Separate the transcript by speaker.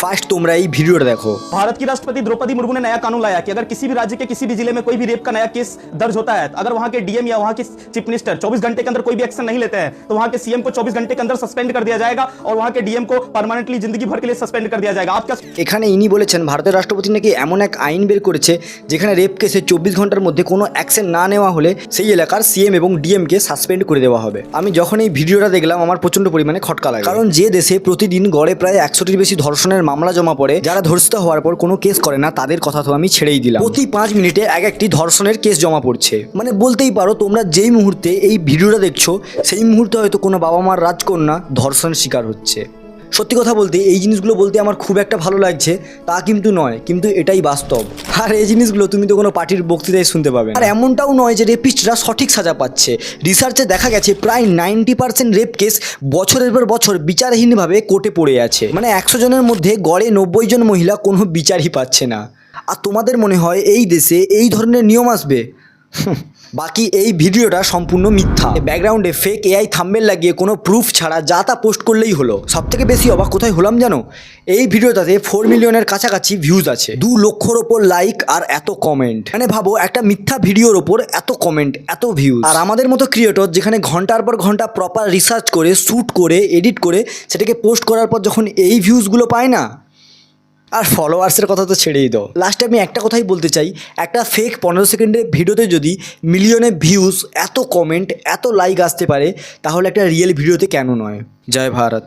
Speaker 1: First তোমরা এই ভিডিওটা দেখো।
Speaker 2: भारत की राष्ट्रपति द्रौपदी मुर्मू ने नया कानून लाया कि अगर किसी भी राज्य के किसी भी जिले में कोई भी रेप का नया केस दर्ज होता है, अगर वहां के डीएम या वहां के चीफ मिनिस्टर 24 घंटे के अंदर कोई भी एक्शन नहीं लेते हैं तो वहां के सीएम को 24 घंटे के अंदर सस्पेंड कर दिया जाएगा और वहां के डीएम को परमानेंटली जिंदगी भर के लिए सस्पेंड कर दिया जाएगा। आप क्या
Speaker 1: এখানে ইনি বলেছেন ভারতের রাষ্ট্রপতি নাকি এমন এক আইন বের করেছে যেখানে রেপ কেসে 24 ঘন্টার মধ্যে কোনো অ্যাকশন না নেওয়া হলে সেই এলাকার সিএম এবং ডিএমকে সাসপেন্ড করে দেওয়া হবে। আমি যখন এই ভিডিওটা দেখলাম আমার প্রচণ্ড পরিমাণে খটকা লাগে, কারণ যে দেশে প্রতিদিন গড়ে প্রায় 100টির বেশি ধর্ষণের মামলা জমা পড়ে, যারা ধর্ষিত হওয়ার পর কোনো কেস করে না তাদের কথা তো আমি ছেড়েই দিলাম, প্রতি 5 মিনিটে এক একটি ধর্ষণের কেস জমা পড়ছে। মানে বলতেই পারো তোমরা যেই মুহূর্তে এই ভিডিওটা দেখছো সেই মুহূর্তে হয়তো কোনো বাবা মার রাজকন্যা ধর্ষণের শিকার হচ্ছে। সত্যি কথা বলতে এই জিনিসগুলো বলতে আমার খুব একটা ভালো লাগছে তা কিন্তু নয়, কিন্তু এটাই বাস্তব। আর এই জিনিসগুলো তুমি তো কোনো পার্টির বক্তৃতায় শুনতে পাবে। আর এমনটাও নয় যে রেপিস্টরা সঠিক সাজা পাচ্ছে। রিসার্চে দেখা গেছে প্রায় 90% রেপ কেস বছরের পর বছর বিচারহীনভাবে কোর্টে পড়ে আছে। মানে 100 জনের মধ্যে গড়ে 90 জন মহিলা কোনো বিচারই পাচ্ছে না। আর তোমাদের মনে হয় এই দেশে এই ধরনের নিয়ম আসবে? বাকি এই ভিডিওটা সম্পূর্ণ মিথ্যা। ব্যাকগ্রাউন্ডে ফেক এআই থাম্বনেল লাগিয়ে কোনো প্রুফ ছাড়া যা তা পোস্ট করলেই হলো। সবথেকে বেশি অবাক কোথায় হলাম জানো? এই ভিডিওটাতে 4 মিলিয়নের কাছাকাছি ভিউজ আছে, 2 লক্ষর ওপর লাইক আর এত কমেন্ট। মানে ভাবো একটা মিথ্যা ভিডিওর ওপর এত কমেন্ট, এত ভিউজ। আর আমাদের মতো ক্রিয়েটর যেখানে ঘন্টার পর ঘন্টা প্রপার রিসার্চ করে শ্যুট করে এডিট করে সেটাকে পোস্ট করার পর যখন এই ভিউজগুলো পায় না, আর ফলোয়ার্সের কথা তো ছেড়েই দাও। লাস্টে আমি একটা কথাই বলতে চাই, একটা ফেক 15 সেকেন্ডের ভিডিওতে যদি মিলিয়নে ভিউজ, এত কমেন্ট, এত লাইক আসতে পারে, তাহলে একটা রিয়েল ভিডিওতে কেন নয়? জয় ভারত।